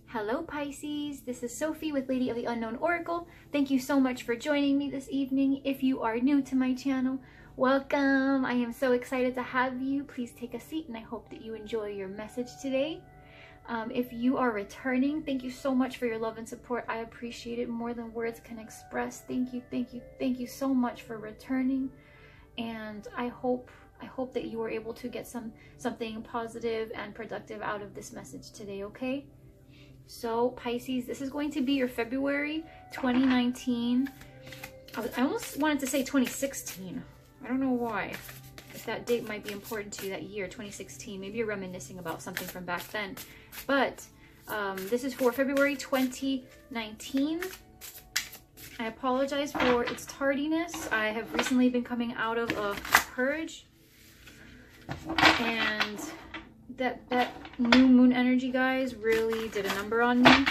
Hello Pisces, this is Sophie with Lady of the Unknown Oracle. Thank you so much for joining me this evening. If you are new to my channel, welcome. I am so excited to have you. Please take a seat and I hope that you enjoy your message today. If you are returning, thank you so much for your love and support. I appreciate it more than words can express. Thank you so much for returning. And I hope that you were able to get something positive and productive out of this message today, okay? So Pisces, this is going to be your February 2019. I almost wanted to say 2016. I don't know why. If that date might be important to you, that year, 2016. Maybe you're reminiscing about something from back then. But this is for February 2019. I apologize for its tardiness. I have recently been coming out of a purge. And that new moon energy, guys, really did a number on me.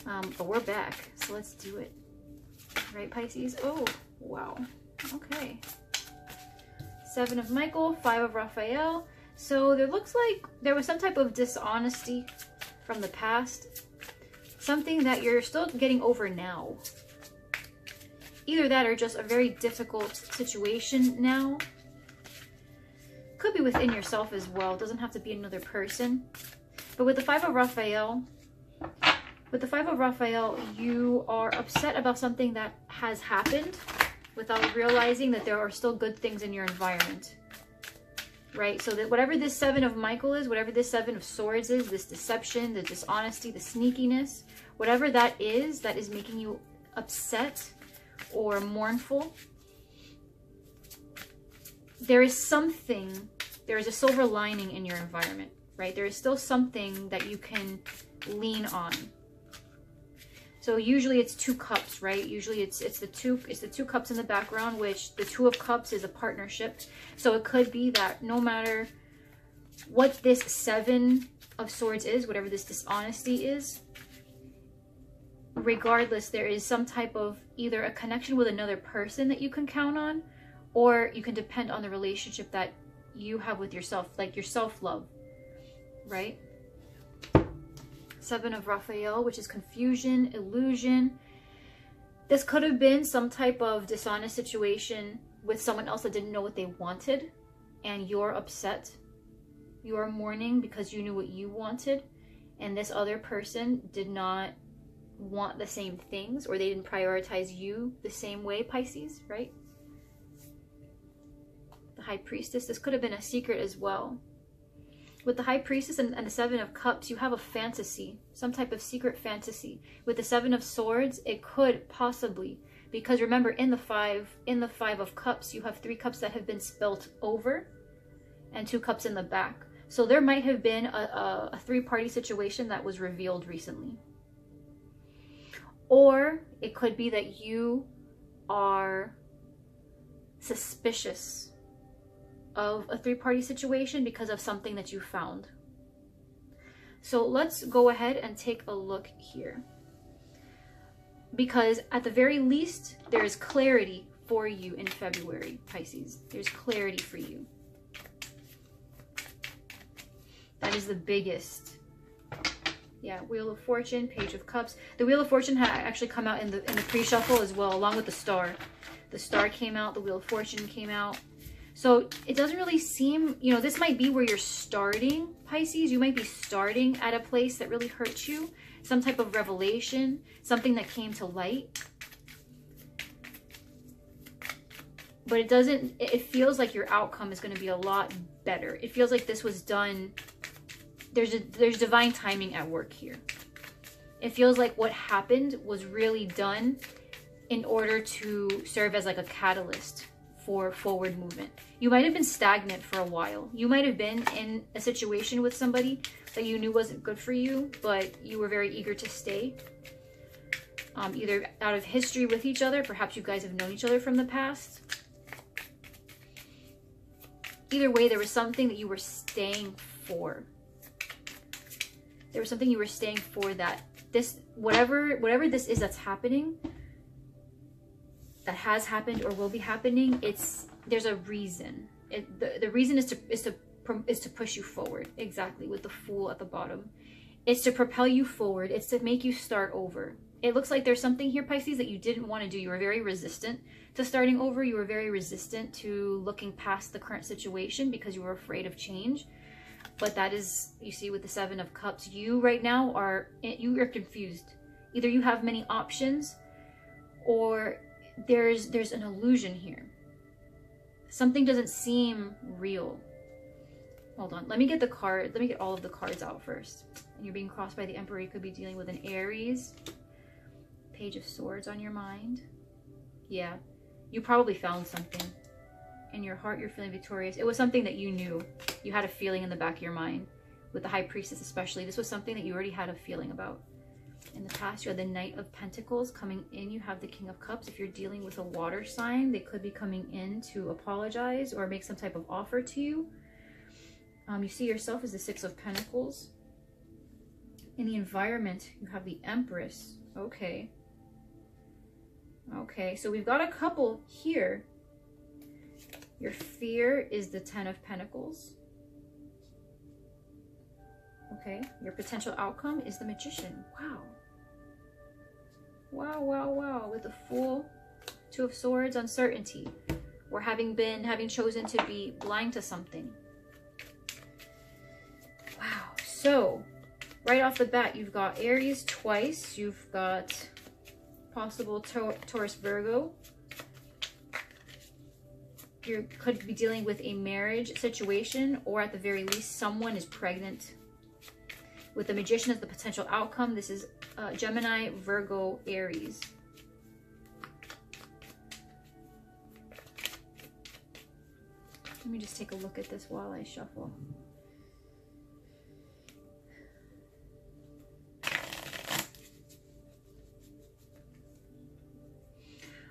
But we're back, so let's do it. Right, Pisces? Oh, wow. Okay. 7 of Michael, 5 of Raphael. So there looks like there was some type of dishonesty from the past. Something that you're still getting over now. Either that or just a very difficult situation now. Could be within yourself as well. It doesn't have to be another person. But with the 5 of Raphael, you are upset about something that has happened without realizing that there are still good things in your environment. Right? So that whatever this 7 of Michael is, whatever this 7 of Swords is, this deception, the dishonesty, the sneakiness, whatever that is making you upset or mournful, there is a silver lining in your environment, right? There is still something that you can lean on. So usually it's 2 cups, right? Usually it's the two cups in the background, which the 2 of Cups is a partnership. So it could be that no matter what this 7 of Swords is, whatever this dishonesty is, regardless, there is some type of either a connection with another person that you can count on, or you can depend on the relationship that you have with yourself, like your self-love, right? 7 of Raphael, which is confusion, illusion. This could have been some type of dishonest situation with someone else that didn't know what they wanted, and you're upset. You're mourning because you knew what you wanted, and this other person did not want the same things, or they didn't prioritize you the same way, Pisces, right? The High Priestess, this could have been a secret as well. With the High Priestess and the 7 of Cups, you have a fantasy, some type of secret fantasy. With the 7 of Swords, it could possibly, because remember in the 5 of Cups, you have 3 cups that have been spilt over and 2 cups in the back. So there might have been a 3-party situation that was revealed recently. Or it could be that you are suspicious of a 3-party situation because of something that you found. So let's go ahead and take a look here. Because at the very least, there is clarity for you in February, Pisces. There's clarity for you. That is the biggest. Yeah, Wheel of Fortune, Page of Cups. The Wheel of Fortune had actually come out in the pre-shuffle as well, along with the Star. The Star came out, the Wheel of Fortune came out. So it doesn't really seem, you know, this might be where you're starting, Pisces. You might be starting at a place that really hurt you. Some type of revelation, something that came to light. But it feels like your outcome is going to be a lot better. It feels like this was done. There's divine timing at work here. It feels like what happened was really done in order to serve as like a catalyst for forward movement. You might have been stagnant for a while. You might have been in a situation with somebody that you knew wasn't good for you, but you were very eager to stay. Either out of history with each other, perhaps you guys have known each other from the past. Either way, there was something that you were staying for. There was something you were staying for that this, whatever this is that's happening, that has happened or will be happening, there's a reason. The reason is to push you forward. Exactly, with the Fool at the bottom. It's to propel you forward. It's to make you start over. It looks like there's something here, Pisces, that you didn't want to do. You were very resistant to starting over. You were very resistant to looking past the current situation because you were afraid of change. But that is, you see, with the Seven of Cups, you right now are confused. Either you have many options, or there's an illusion here. Something doesn't seem real. Hold on, let me get the card. Let me get all of the cards out first. And you're being crossed by the Emperor. You could be dealing with an Aries. Page of Swords on your mind. Yeah, you probably found something. In your heart, you're feeling victorious. It was something that you knew. You had a feeling in the back of your mind. With the High Priestess especially, this was something that you already had a feeling about. In the past, you had the Knight of Pentacles coming in. You have the King of Cups. If you're dealing with a water sign, they could be coming in to apologize or make some type of offer to you. You see yourself as the Six of Pentacles. In the environment, you have the Empress. Okay. Okay, so we've got a couple here. Your fear is the Ten of Pentacles. Okay, your potential outcome is the Magician. Wow. Wow, wow, wow. With the Fool, Two of Swords, uncertainty. Or having chosen to be blind to something. Wow. So, right off the bat, you've got Aries twice. You've got possible Taurus, Virgo. You could be dealing with a marriage situation, or at the very least, someone is pregnant. With the Magician as the potential outcome, this is Gemini, Virgo, Aries. Let me just take a look at this while I shuffle.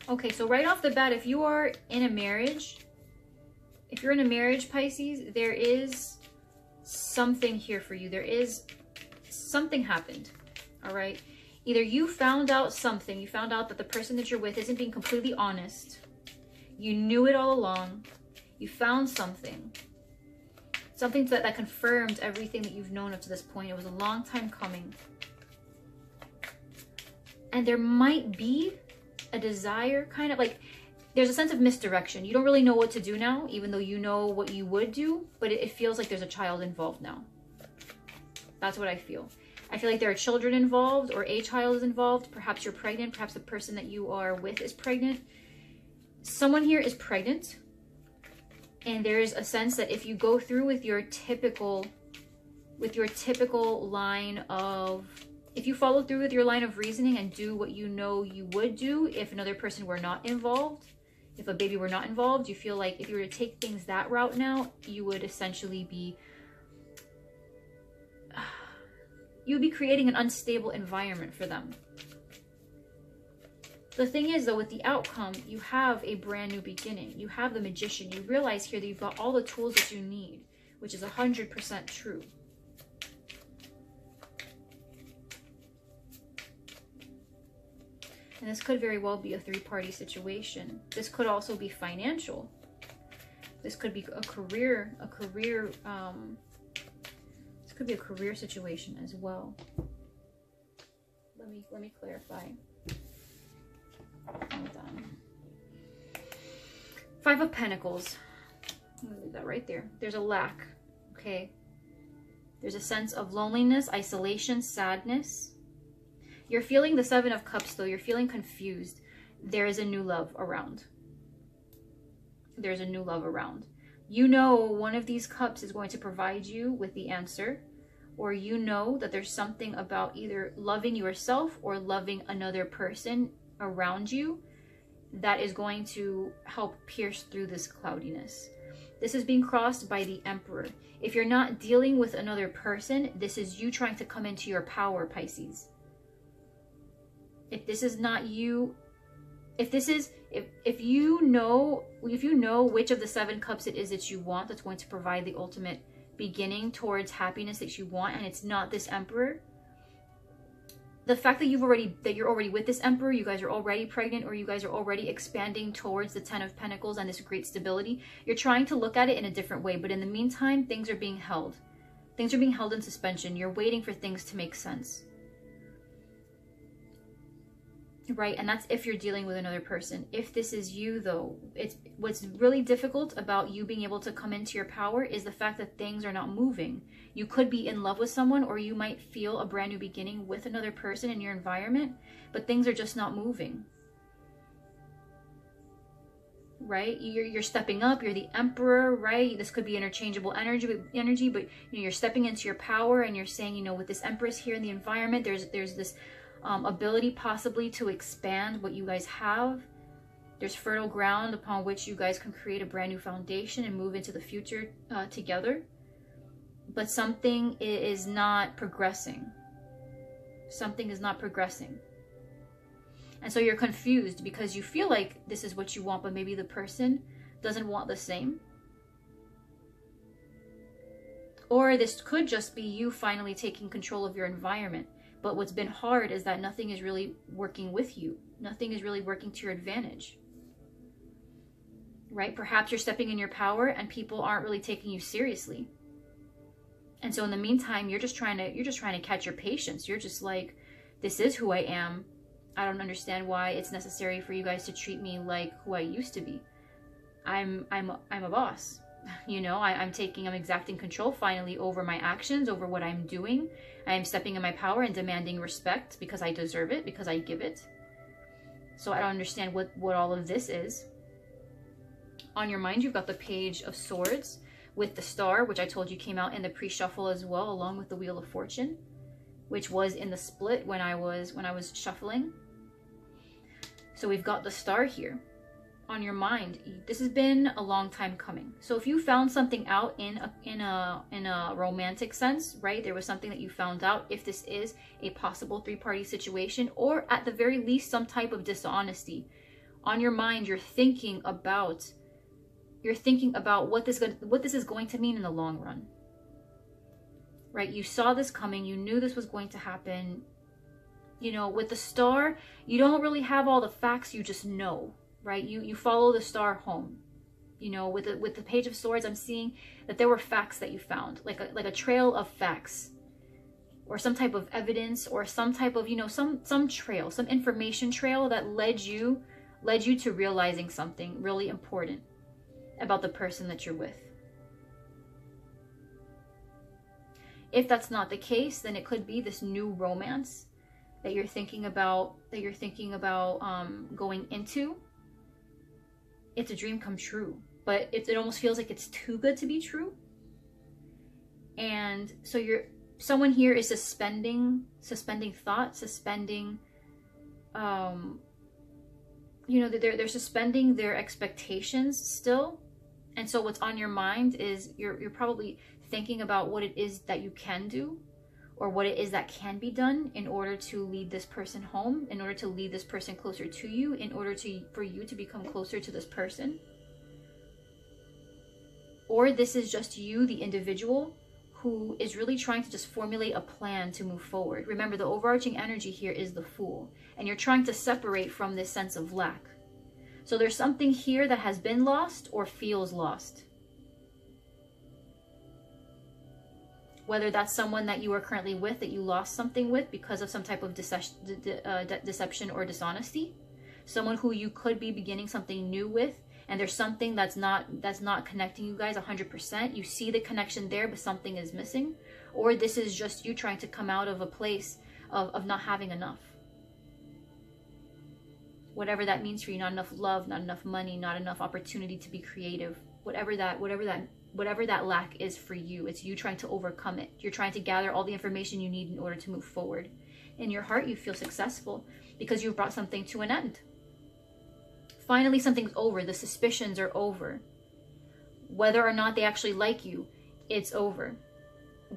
Okay, so right off the bat, if you are in a marriage, if you're in a marriage, Pisces, there is something here for you. There is something happened, all right? Either you found out something, you found out that the person that you're with isn't being completely honest. You knew it all along. You found something. Something that confirmed everything that you've known up to this point. It was a long time coming. And there might be a desire, kind of like, there's a sense of misdirection. You don't really know what to do now, even though you know what you would do, but it feels like there's a child involved now. That's what I feel. I feel like there are children involved, or a child is involved. Perhaps you're pregnant. Perhaps the person that you are with is pregnant. Someone here is pregnant. And there's a sense that if you go through with your typical line of, if you follow through with your line of reasoning and do what you know you would do if another person were not involved, if a baby were not involved, you feel like if you were to take things that route now, you would essentially be, you would be creating an unstable environment for them. The thing is, though, with the outcome, you have a brand new beginning. You have the Magician. You realize here that you've got all the tools that you need, which is 100% true. And this could very well be a three-party situation. This could also be financial. This could be a career, this could be a career situation as well. Let me clarify. Hold on. Five of Pentacles. I'm gonna leave that right there. There's a lack, okay? There's a sense of loneliness, isolation, sadness. You're feeling the Seven of Cups, though. You're feeling confused. There is a new love around. There's a new love around. You know one of these cups is going to provide you with the answer, or you know that there's something about either loving yourself or loving another person around you that is going to help pierce through this cloudiness. This is being crossed by the Emperor. If you're not dealing with another person, this is you trying to come into your power, Pisces. If this is not you, if you know which of the Seven Cups it is that you want, that's going to provide the ultimate beginning towards happiness that you want, and it's not this Emperor, the fact that you're already with this Emperor, you guys are already pregnant, or you guys are already expanding towards the Ten of Pentacles and this great stability, you're trying to look at it in a different way. But in the meantime, things are being held. Things are being held in suspension. You're waiting for things to make sense. Right? And that's if you're dealing with another person. If this is you, though, it's what's really difficult about you being able to come into your power is the fact that things are not moving. You could be in love with someone, or you might feel a brand new beginning with another person in your environment, but things are just not moving. Right? You're stepping up. You're the emperor, right? This could be interchangeable energy, but you know, you're stepping into your power, and you're saying, you know, with this empress here in the environment, there's this ability possibly to expand what you guys have. There's fertile ground upon which you guys can create a brand new foundation and move into the future together. But something is not progressing. Something is not progressing. And so you're confused because you feel like this is what you want, but maybe the person doesn't want the same. Or this could just be you finally taking control of your environment. But what's been hard is that nothing is really working with you. Nothing is really working to your advantage. Right? Perhaps you're stepping in your power and people aren't really taking you seriously. And so in the meantime, you're just trying to catch your patience. You're just like, this is who I am. I don't understand why it's necessary for you guys to treat me like who I used to be. I'm a boss. You know, I'm exacting control finally over my actions, over what I'm doing. I am stepping in my power and demanding respect because I deserve it, because I give it. So I don't understand what all of this is. On your mind, you've got the Page of Swords with the Star, which I told you came out in the pre-shuffle as well, along with the Wheel of Fortune, which was in the split when I was shuffling. So we've got the Star here. On your mind, this has been a long time coming. So if you found something out in a romantic sense, right, there was something that you found out, if this is a possible three-party situation, or at the very least some type of dishonesty, on your mind you're thinking about what this is going to mean in the long run. Right? You saw this coming, you knew this was going to happen. You know, with the Star, you don't really have all the facts, you just know. Right? You follow the Star home. You know, with the Page of Swords, I'm seeing that there were facts that you found, like a trail of facts, or some type of evidence, or some type of, you know, some trail, some information trail that led you to realizing something really important about the person that you're with. If that's not the case, then it could be this new romance that you're thinking about going into. It's a dream come true, but it almost feels like it's too good to be true. And so someone here is suspending thought, suspending, you know, they're suspending their expectations still. And so what's on your mind is you're probably thinking about what it is that you can do, or what it is that can be done in order to lead this person home, in order to lead this person closer to you, in order for you to become closer to this person. Or this is just you, the individual, who is really trying to just formulate a plan to move forward. Remember, the overarching energy here is the Fool, and you're trying to separate from this sense of lack. So there's something here that has been lost or feels lost. Whether that's someone that you are currently with that you lost something with because of some type of deception or dishonesty. Someone who you could be beginning something new with, and there's something that's not connecting you guys 100%. You see the connection there, but something is missing. Or this is just you trying to come out of a place of not having enough. Whatever that means for you, not enough love, not enough money, not enough opportunity to be creative. Whatever that lack is for you, it's you trying to overcome it. You're trying to gather all the information you need in order to move forward. In your heart, you feel successful because you've brought something to an end. Finally, something's over. The suspicions are over. Whether or not they actually like you, it's over.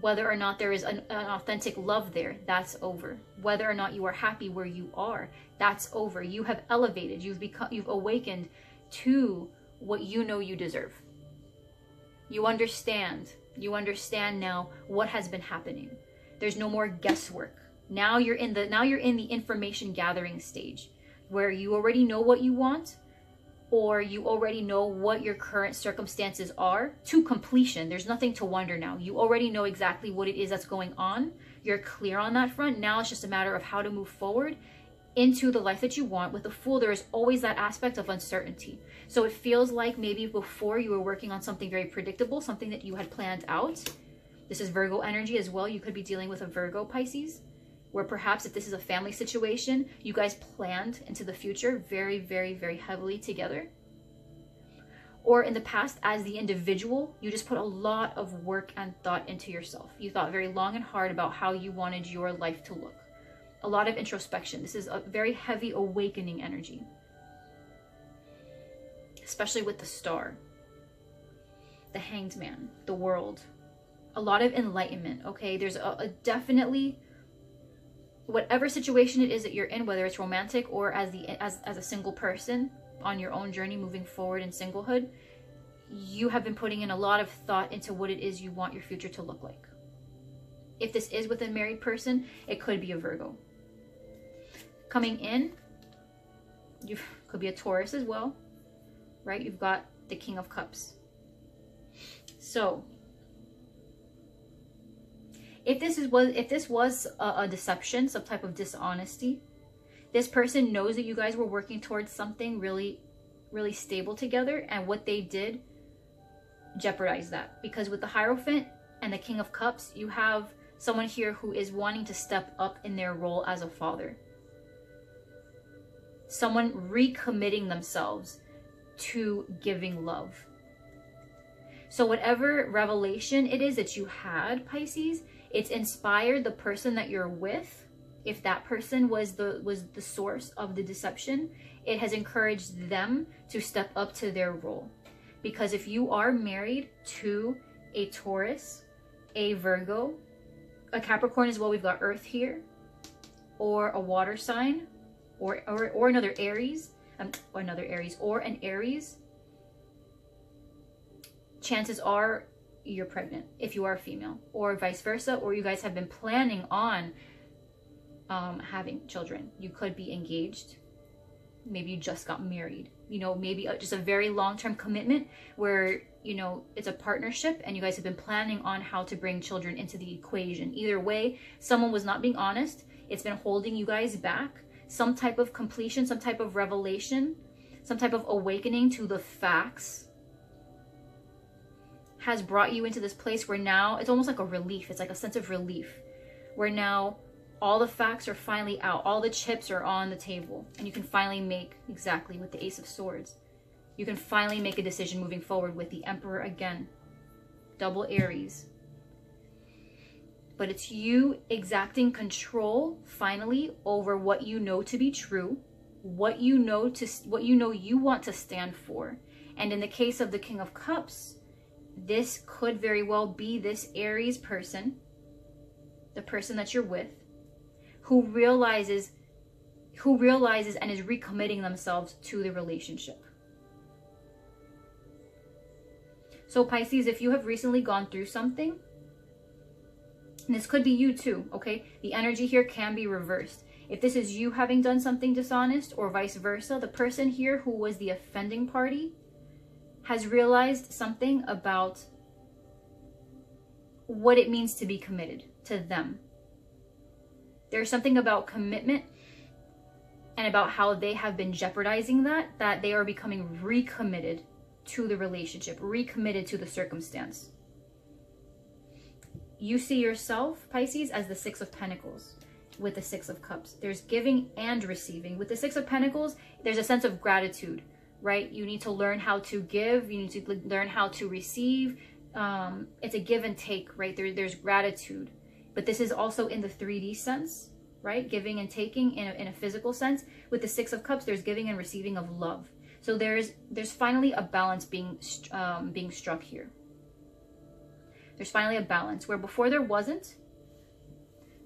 Whether or not there is an authentic love there, that's over. Whether or not you are happy where you are, that's over. You have elevated. You've awakened to what you know you deserve. You understand now what has been happening. There's no more guesswork. Now you're in the information gathering stage where you already know what you want. or you already know what your current circumstances are to completion. There's nothing to wonder now. You already know exactly what it is that's going on. You're clear on that front. Now it's just a matter of how to move forward into the life that you want. With the Fool, there is always that aspect of uncertainty. So it feels like maybe before you were working on something very predictable, something that you had planned out. This is Virgo energy as well. You could be dealing with a Virgo Pisces, where perhaps if this is a family situation, you guys planned into the future very, very, very heavily together. Or in the past, as the individual, you just put a lot of work and thought into yourself. You thought very long and hard about how you wanted your life to look. A lot of introspection. This is a very heavy awakening energy, especially with the Star, the Hanged Man, the World. A lot of enlightenment, okay? There's a definitely, whatever situation it is that you're in, whether it's romantic or as a single person on your own journey moving forward in singlehood, you have been putting in a lot of thought into what it is you want your future to look like. If this is with a married person, it could be a Virgo. Coming in, you could be a Taurus as well, right? You've got the King of Cups. So if this was a deception, some type of dishonesty, this person knows that you guys were working towards something really, really stable together, and what they did jeopardized that. Because with the Hierophant and the King of Cups, you have someone here who is wanting to step up in their role as a father. Someone recommitting themselves to giving love. So whatever revelation it is that you had, Pisces, it's inspired the person that you're with. If that person was the source of the deception, it has encouraged them to step up to their role. Because if you are married to a Taurus, a Virgo, a Capricorn as well, we've got Earth here, or a water sign, or another Aries, or an Aries, chances are you're pregnant if you are a female, or vice versa, or you guys have been planning on having children. You could be engaged. Maybe you just got married. You know, maybe just a very long-term commitment where, you know, it's a partnership and you guys have been planning on how to bring children into the equation. Either way, someone was not being honest. It's been holding you guys back. Some type of completion, some type of revelation, some type of awakening to the facts has brought you into this place where now it's almost like a relief. It's like a sense of relief where now all the facts are finally out. All the chips are on the table and you can finally make, exactly with the Ace of Swords, you can finally make a decision moving forward with the Emperor again. Double Aries. But it's you exacting control finally over what you know to be true, what you know you want to stand for. And in the case of the King of Cups, this could very well be this Aries person, the person that you're with, who realizes and is recommitting themselves to the relationship. So Pisces, if you have recently gone through something, and this could be you too, okay? The energy here can be reversed. If this is you having done something dishonest or vice versa, the person here who was the offending party has realized something about what it means to be committed to them. There's something about commitment and about how they have been jeopardizing that they are becoming recommitted to the relationship, recommitted to the circumstance. You see yourself, Pisces, as the Six of Pentacles with the Six of Cups. There's giving and receiving. With the Six of Pentacles, there's a sense of gratitude, right? You need to learn how to give. You need to learn how to receive. It's a give and take, right? There's gratitude. But this is also in the 3D sense, right? Giving and taking in a physical sense. With the Six of Cups, there's giving and receiving of love. So there's finally a balance being struck here. There's finally a balance where before there wasn't,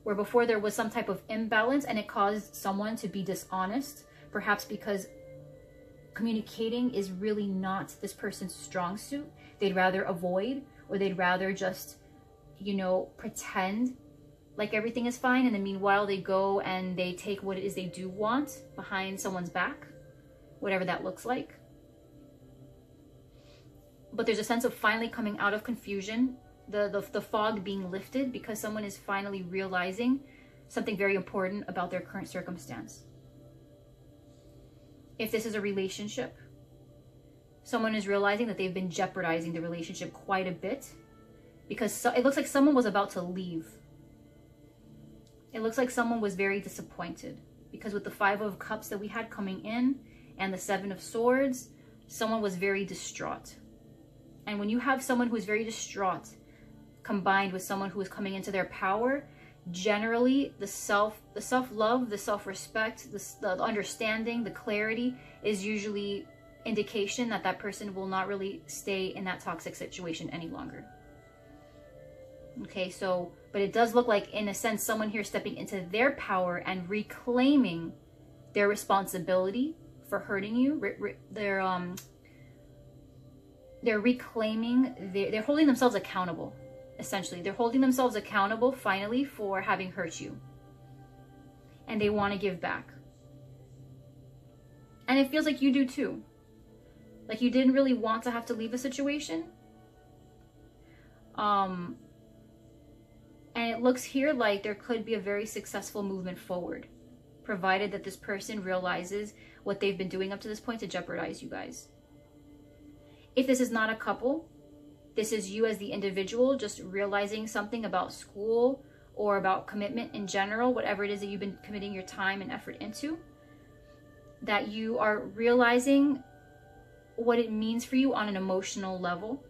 where before there was some type of imbalance and it caused someone to be dishonest, perhaps because communicating is really not this person's strong suit. They'd rather avoid, or they'd rather just, you know, pretend like everything is fine, and then meanwhile they go and they take what it is they do want behind someone's back, whatever that looks like. but there's a sense of finally coming out of confusion, the fog being lifted, because someone is finally realizing something very important about their current circumstance. If this is a relationship, someone is realizing that they've been jeopardizing the relationship quite a bit, because it looks like someone was about to leave. It looks like someone was very disappointed, because with the 5 of Cups that we had coming in and the 7 of Swords, someone was very distraught. And when you have someone who is very distraught combined with someone who is coming into their power, generally the self-love, the self-respect, the understanding, the clarity is usually indication that that person will not really stay in that toxic situation any longer. Okay, so, but it does look like, in a sense, someone here stepping into their power and reclaiming their responsibility for hurting you. They're reclaiming, they're holding themselves accountable, essentially. They're holding themselves accountable, finally, for having hurt you. And they want to give back. And it feels like you do too. Like you didn't really want to have to leave a situation. And it looks here like there could be a very successful movement forward, provided that this person realizes what they've been doing up to this point to jeopardize you guys. If this is not a couple, this is you as the individual just realizing something about school or about commitment in general, whatever it is that you've been committing your time and effort into, that you are realizing what it means for you on an emotional level.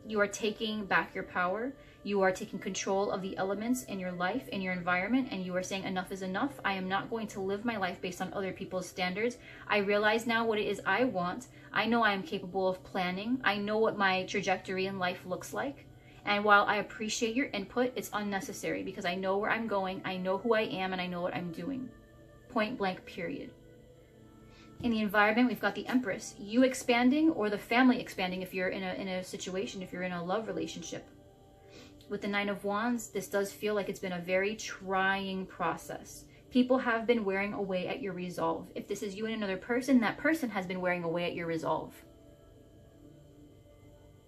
You are taking back your power. You are taking control of the elements in your life, in your environment, and you are saying enough is enough. I am not going to live my life based on other people's standards. I realize now what it is I want. I know I am capable of planning. I know what my trajectory in life looks like. And while I appreciate your input, it's unnecessary because I know where I'm going, I know who I am, and I know what I'm doing. Point blank, period. In the environment, we've got the Empress. You expanding or the family expanding if you're in a situation, if you're in a love relationship. With the 9 of Wands, this does feel like it's been a very trying process. People have been wearing away at your resolve. If this is you and another person, that person has been wearing away at your resolve.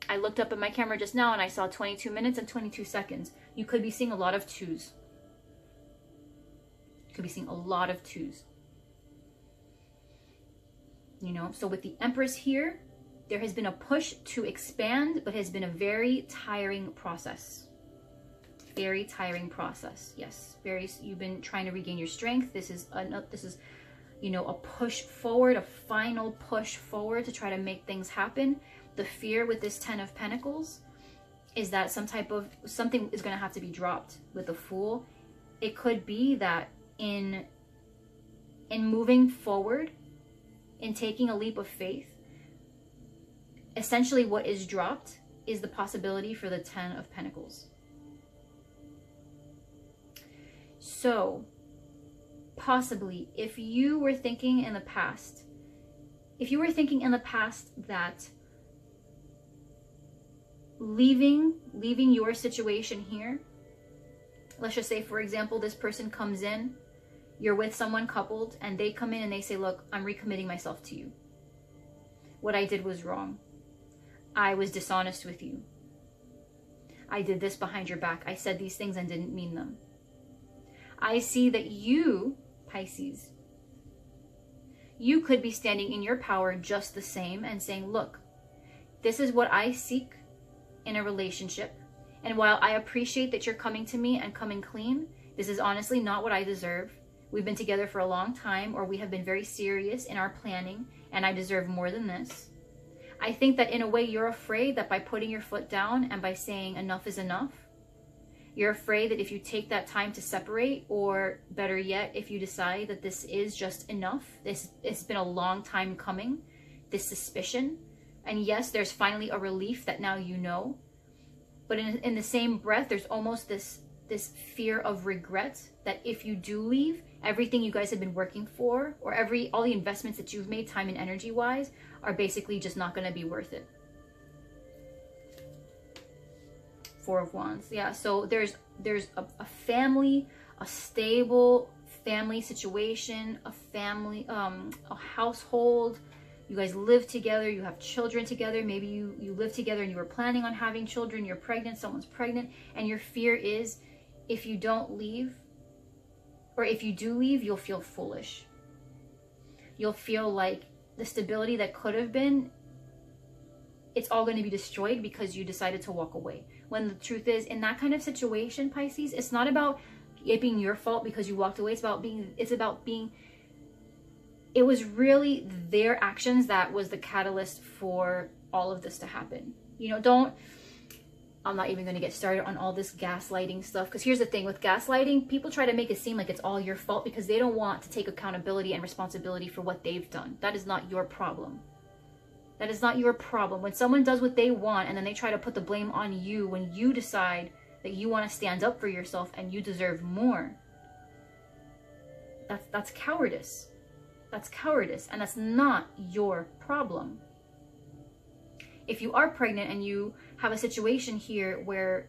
I looked up at my camera just now and I saw 22 minutes and 22 seconds. You could be seeing a lot of 2s. You could be seeing a lot of 2s. You know, so with the Empress here, there has been a push to expand, but has been a very tiring process. Very tiring process. Yes, you've been trying to regain your strength. This is you know, a push forward, a final push forward to try to make things happen. The fear with this 10 of Pentacles is that something is going to have to be dropped with the Fool. It could be that in moving forward, in taking a leap of faith, essentially what is dropped is the possibility for the 10 of Pentacles. So, possibly, if you were thinking in the past that leaving your situation here, let's just say, for example, this person comes in, you're with someone coupled, and they come in and they say, look, I'm recommitting myself to you. What I did was wrong. I was dishonest with you. I did this behind your back. I said these things and didn't mean them. I see that you, Pisces, you could be standing in your power just the same and saying, look, this is what I seek in a relationship. And while I appreciate that you're coming to me and coming clean, this is honestly not what I deserve. We've been together for a long time, or we have been very serious in our planning, and I deserve more than this. I think that in a way you're afraid that by putting your foot down and by saying enough is enough, you're afraid that if you take that time to separate, or better yet, if you decide that this is just enough, it's been a long time coming, this suspicion, and yes, there's finally a relief that now you know, but in the same breath, there's almost this fear of regret that if you do leave, everything you guys have been working for, or all the investments that you've made time and energy wise, are basically just not going to be worth it. 4 of Wands. Yeah, so there's a family, a stable family situation, a household, You guys live together, you have children together. Maybe you live together and you were planning on having children, you're pregnant, someone's pregnant, and your fear is if you don't leave, or if you do leave, you'll feel foolish. You'll feel like the stability that could have been, it's all going to be destroyed because you decided to walk away. When the truth is, in that kind of situation, Pisces, it's not about it being your fault because you walked away. It's about being, it was really their actions that was the catalyst for all of this to happen. You know, I'm not even going to get started on all this gaslighting stuff, because here's the thing with gaslighting, people try to make it seem like it's all your fault because they don't want to take accountability and responsibility for what they've done. That is not your problem. That is not your problem. When someone does what they want and then they try to put the blame on you when you decide that you want to stand up for yourself and you deserve more, that's cowardice. That's cowardice, and that's not your problem. If you are pregnant and you have a situation here where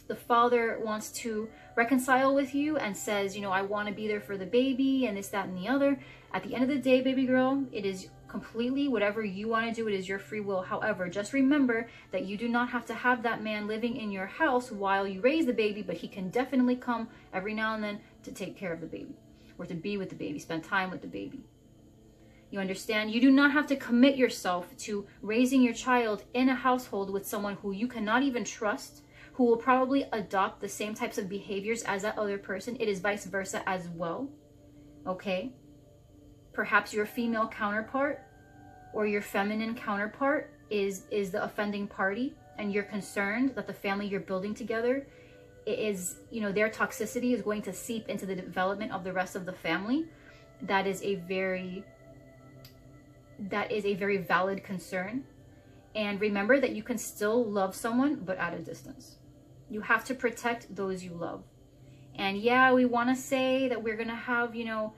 the father wants to reconcile with you and says, you know, I want to be there for the baby and this, that, and the other. At the end of the day, baby girl, it is completely whatever you want to do. It is your free will. However, just remember that you do not have to have that man living in your house while you raise the baby, but he can definitely come every now and then to take care of the baby or to be with the baby, spend time with the baby. You understand? You do not have to commit yourself to raising your child in a household with someone who you cannot even trust, who will probably adopt the same types of behaviors as that other person. It is vice versa as well. Okay? Perhaps your female counterpart or your feminine counterpart is the offending party, and you're concerned that the family you're building together is, you know, their toxicity is going to seep into the development of the rest of the family. That is a very valid concern. And remember that you can still love someone, but at a distance. You have to protect those you love. And yeah, we want to say that we're going to have, you know,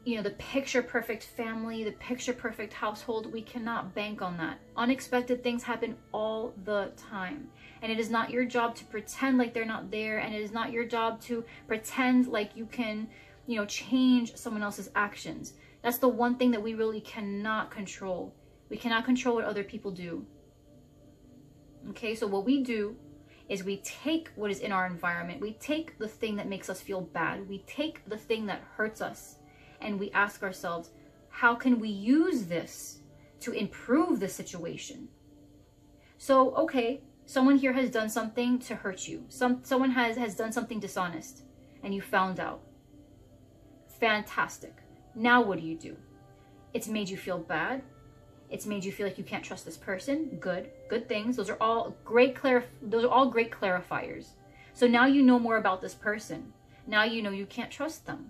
the picture perfect family, the picture perfect household. We cannot bank on that. Unexpected things happen all the time. And it is not your job to pretend like they're not there. And it is not your job to pretend like you can, you know, change someone else's actions. That's the one thing that we really cannot control. We cannot control what other people do. Okay, so what we do is we take what is in our environment. We take the thing that makes us feel bad. We take the thing that hurts us. And we ask ourselves, how can we use this to improve the situation? So, okay, someone here has done something to hurt you. Someone has done something dishonest and you found out. Fantastic. Now what do? It's made you feel bad. It's made you feel like you can't trust this person. Good things. Those are all great clarifiers. So now you know more about this person. Now you know you can't trust them.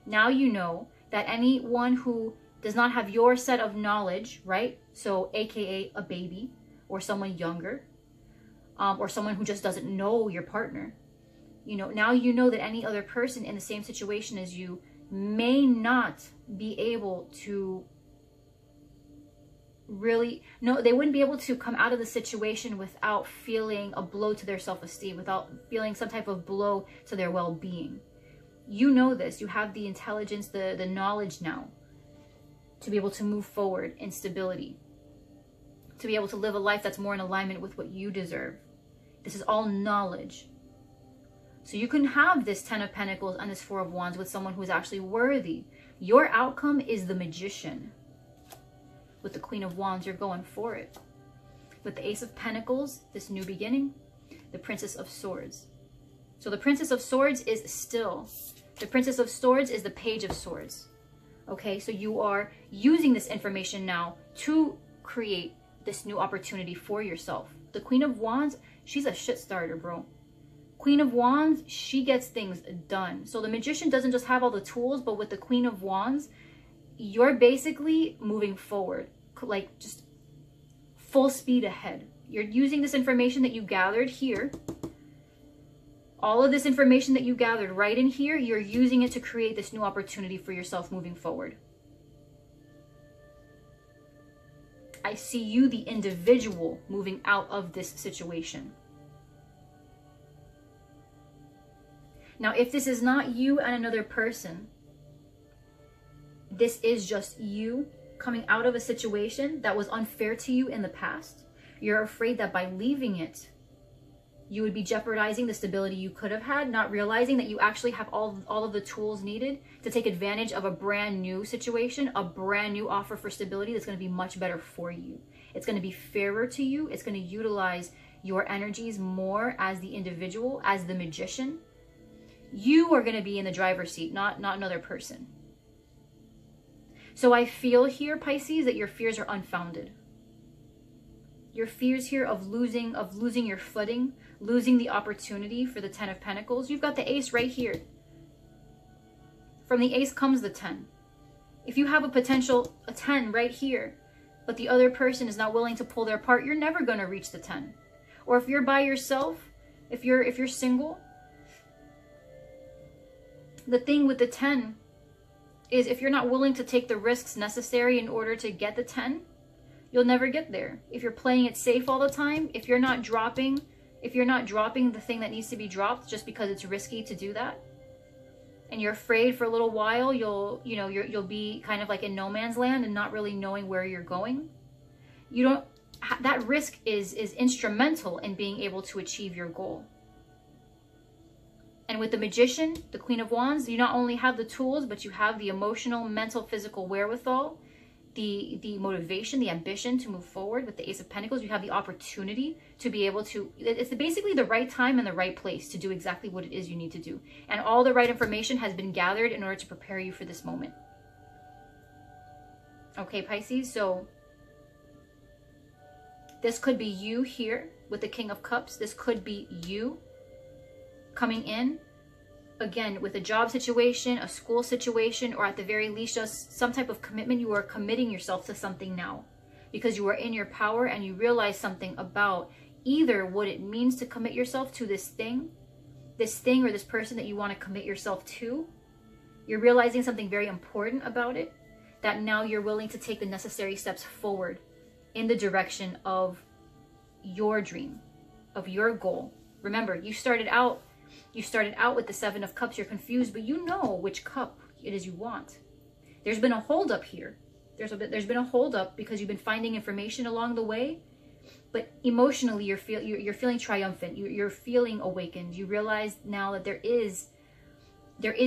Now you know that anyone who does not have your set of knowledge, right? So AKA a baby or someone younger, or someone who just doesn't know your partner. You know, now you know that any other person in the same situation as you may not be able to really, no, they wouldn't be able to come out of the situation without feeling a blow to their self-esteem, without feeling some type of blow to their well-being. You know this. You have the intelligence, the knowledge now to be able to move forward in stability, to be able to live a life that's more in alignment with what you deserve. This is all knowledge. So you can have this 10 of Pentacles and this 4 of Wands with someone who is actually worthy. Your outcome is the Magician. With the Queen of Wands, you're going for it. With the Ace of Pentacles, this new beginning, the Princess of Swords. So the Princess of Swords is still. The Princess of Swords is the Page of Swords. Okay, so you are using this information now to create this new opportunity for yourself. The Queen of Wands, she's a shit starter, bro. Queen of Wands, she gets things done. So the Magician doesn't just have all the tools, but with the Queen of Wands, you're basically moving forward, like just full speed ahead. You're using this information that you gathered here. All of this information that you gathered right in here, you're using it to create this new opportunity for yourself moving forward. I see you, the individual, moving out of this situation. Now, if this is not you and another person, this is just you coming out of a situation that was unfair to you in the past. You're afraid that by leaving it, you would be jeopardizing the stability you could have had, not realizing that you actually have all of the tools needed to take advantage of a brand new situation, a brand new offer for stability that's going to be much better for you. It's going to be fairer to you. It's going to utilize your energies more as the individual, as the magician. You are going to be in the driver's seat, not another person. So I feel here, Pisces, that your fears are unfounded. Your fears here of losing your footing, losing the opportunity for the 10 of Pentacles. You've got the ace right here. From the ace comes the 10. If you have a 10 right here, but the other person is not willing to pull their part, you're never going to reach the 10. Or if you're by yourself, if you're single, the thing with the 10 is if you're not willing to take the risks necessary in order to get the 10, you'll never get there. If you're playing it safe all the time, if you're not dropping the thing that needs to be dropped just because it's risky to do that, and you're afraid for a little while, you'll be kind of like in no man's land and not really knowing where you're going. That risk is instrumental in being able to achieve your goal. And with the Magician, the Queen of Wands, you not only have the tools, but you have the emotional, mental, physical wherewithal, the motivation, the ambition to move forward. With the Ace of Pentacles, you have the opportunity to be able to, it's basically the right time and the right place to do exactly what it is you need to do. And all the right information has been gathered in order to prepare you for this moment. Okay, Pisces, so this could be you here with the King of Cups. This could be you coming in, again, with a job situation, a school situation, or at the very least, just some type of commitment. You are committing yourself to something now because you are in your power and you realize something about either what it means to commit yourself to this thing or this person that you want to commit yourself to. You're realizing something very important about it, that now you're willing to take the necessary steps forward in the direction of your dream, of your goal. Remember, you started out with the Seven of Cups. You're confused, but you know which cup it is you want. There's been a holdup here. There's been a holdup because you've been finding information along the way, but emotionally you're feeling triumphant. You're feeling awakened. You realize now that there is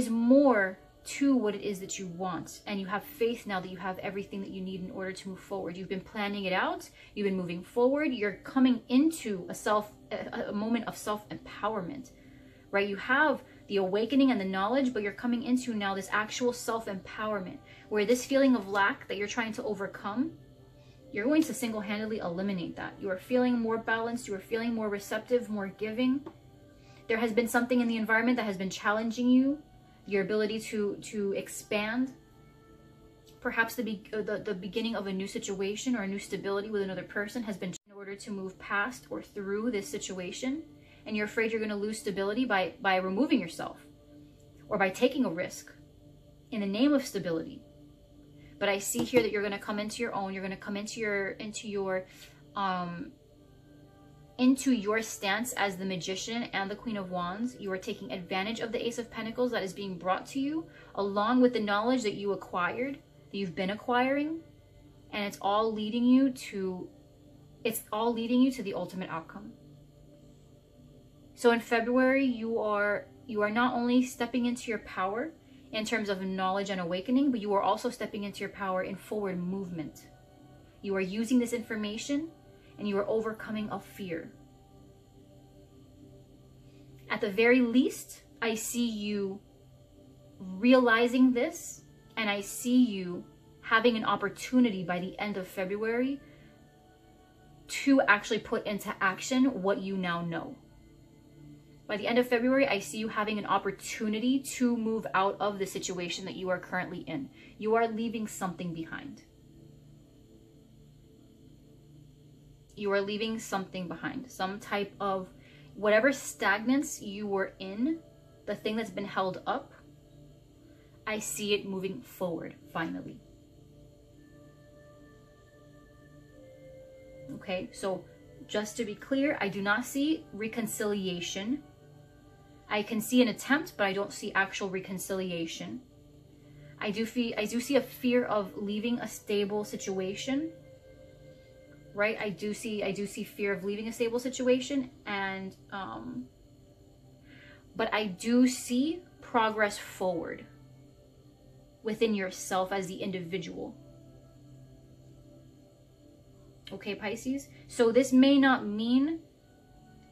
more to what it is that you want, and you have faith now that you have everything that you need in order to move forward. You've been planning it out. You've been moving forward. You're coming into a moment of self-empowerment. Right? You have the awakening and the knowledge, but you're coming into now this actual self-empowerment where this feeling of lack that you're trying to overcome, you're going to single-handedly eliminate that. You are feeling more balanced. You are feeling more receptive, more giving. There has been something in the environment that has been challenging you, your ability to expand. Perhaps the beginning of a new situation or a new stability with another person has been in order to move past or through this situation. And you're afraid you're going to lose stability by removing yourself or by taking a risk in the name of stability. But I see here that you're going to come into your own. You're going to come into your stance as the Magician and the Queen of Wands. You are taking advantage of the Ace of Pentacles that is being brought to you, along with the knowledge that you acquired, that you've been acquiring, and it's all leading you to the ultimate outcome. So in February, you are not only stepping into your power in terms of knowledge and awakening, but you are also stepping into your power in forward movement. You are using this information and you are overcoming a fear. At the very least, I see you realizing this, and I see you having an opportunity by the end of February to actually put into action what you now know. By the end of February, I see you having an opportunity to move out of the situation that you are currently in. You are leaving something behind. You are leaving something behind. Some type of whatever stagnance you were in, the thing that's been held up, I see it moving forward finally. Okay, so just to be clear, I do not see reconciliation. I can see an attempt, but I don't see actual reconciliation. I do see a fear of leaving a stable situation, right? I do see fear of leaving a stable situation, and but I do see progress forward within yourself as the individual. Okay, Pisces? So this may not mean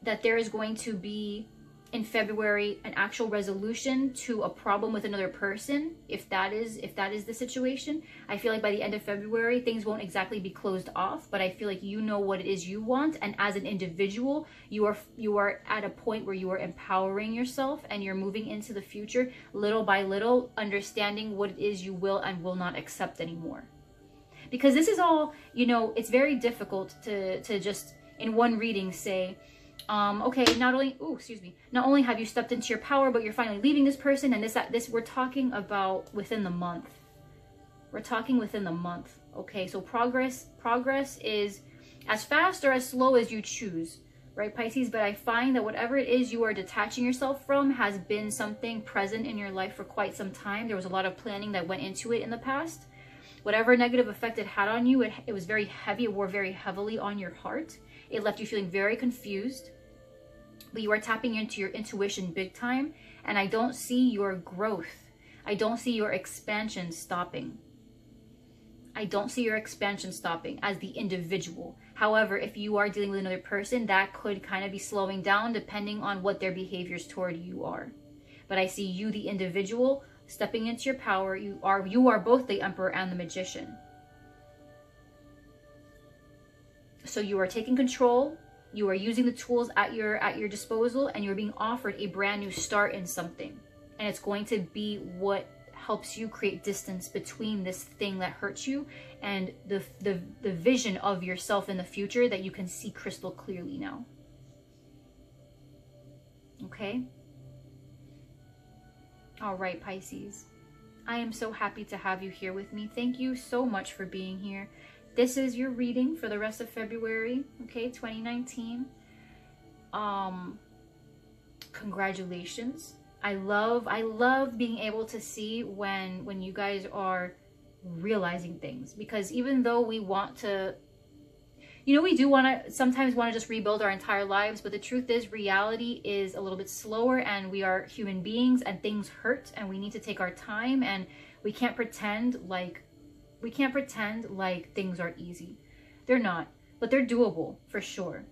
that there is going to be in February an actual resolution to a problem with another person. If that is the situation, I feel like by the end of February things won't exactly be closed off, but I feel like you know what it is you want, and as an individual you are at a point where you are empowering yourself and you're moving into the future little by little, understanding what it is you will and will not accept anymore. Because this is all, you know, it's very difficult to just in one reading say, okay, not only have you stepped into your power, but you're finally leaving this person, and this we're talking about within the month. We're talking within the month. Okay, so progress is as fast or as slow as you choose, right, Pisces? But I find that whatever it is you are detaching yourself from has been something present in your life for quite some time. There was a lot of planning that went into it in the past. Whatever negative effect it had on you, it was very heavy. It wore very heavily on your heart. It left you feeling very confused, but you are tapping into your intuition big time, and I don't see your growth. I don't see your expansion stopping. I don't see your expansion stopping as the individual. However, if you are dealing with another person, that could kind of be slowing down depending on what their behaviors toward you are. But I see you, the individual, stepping into your power. You are both the Emperor and the Magician. So you are taking control, you are using the tools at your disposal, and you're being offered a brand new start in something. And it's going to be what helps you create distance between this thing that hurts you and the vision of yourself in the future that you can see crystal clearly now. Okay? All right, Pisces. I am so happy to have you here with me. Thank you so much for being here. This is your reading for the rest of February, okay, 2019. Congratulations. I love being able to see when you guys are realizing things, because even though we want to, you know, we do sometimes want to just rebuild our entire lives, but the truth is reality is a little bit slower, and we are human beings and things hurt, and we need to take our time, and we can't pretend like things are easy. They're not, but they're doable for sure.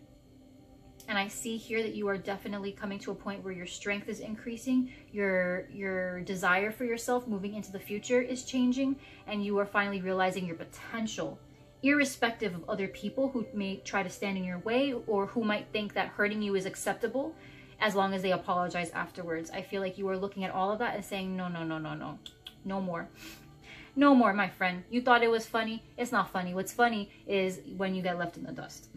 And I see here that you are definitely coming to a point where your strength is increasing, your desire for yourself moving into the future is changing, and you are finally realizing your potential, irrespective of other people who may try to stand in your way or who might think that hurting you is acceptable, as long as they apologize afterwards. I feel like you are looking at all of that and saying, no more. No more, my friend. You thought it was funny. It's not funny. What's funny is when you get left in the dust.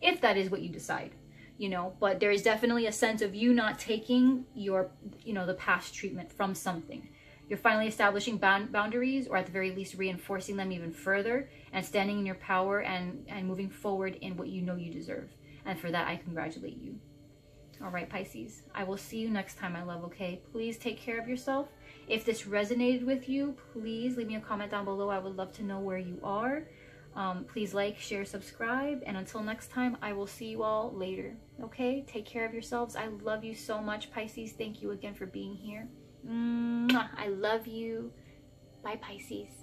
If that is what you decide, you know. But there is definitely a sense of you not taking your, you know, the past treatment from something. You're finally establishing boundaries, or at the very least reinforcing them even further, and standing in your power and moving forward in what you know you deserve. And for that, I congratulate you. All right, Pisces. I will see you next time, my love, okay? Please take care of yourself. If this resonated with you, please leave me a comment down below. I would love to know where you are. Please like, share, subscribe. And until next time, I will see you all later. Okay? Take care of yourselves. I love you so much, Pisces. Thank you again for being here. Mwah. I love you. Bye, Pisces.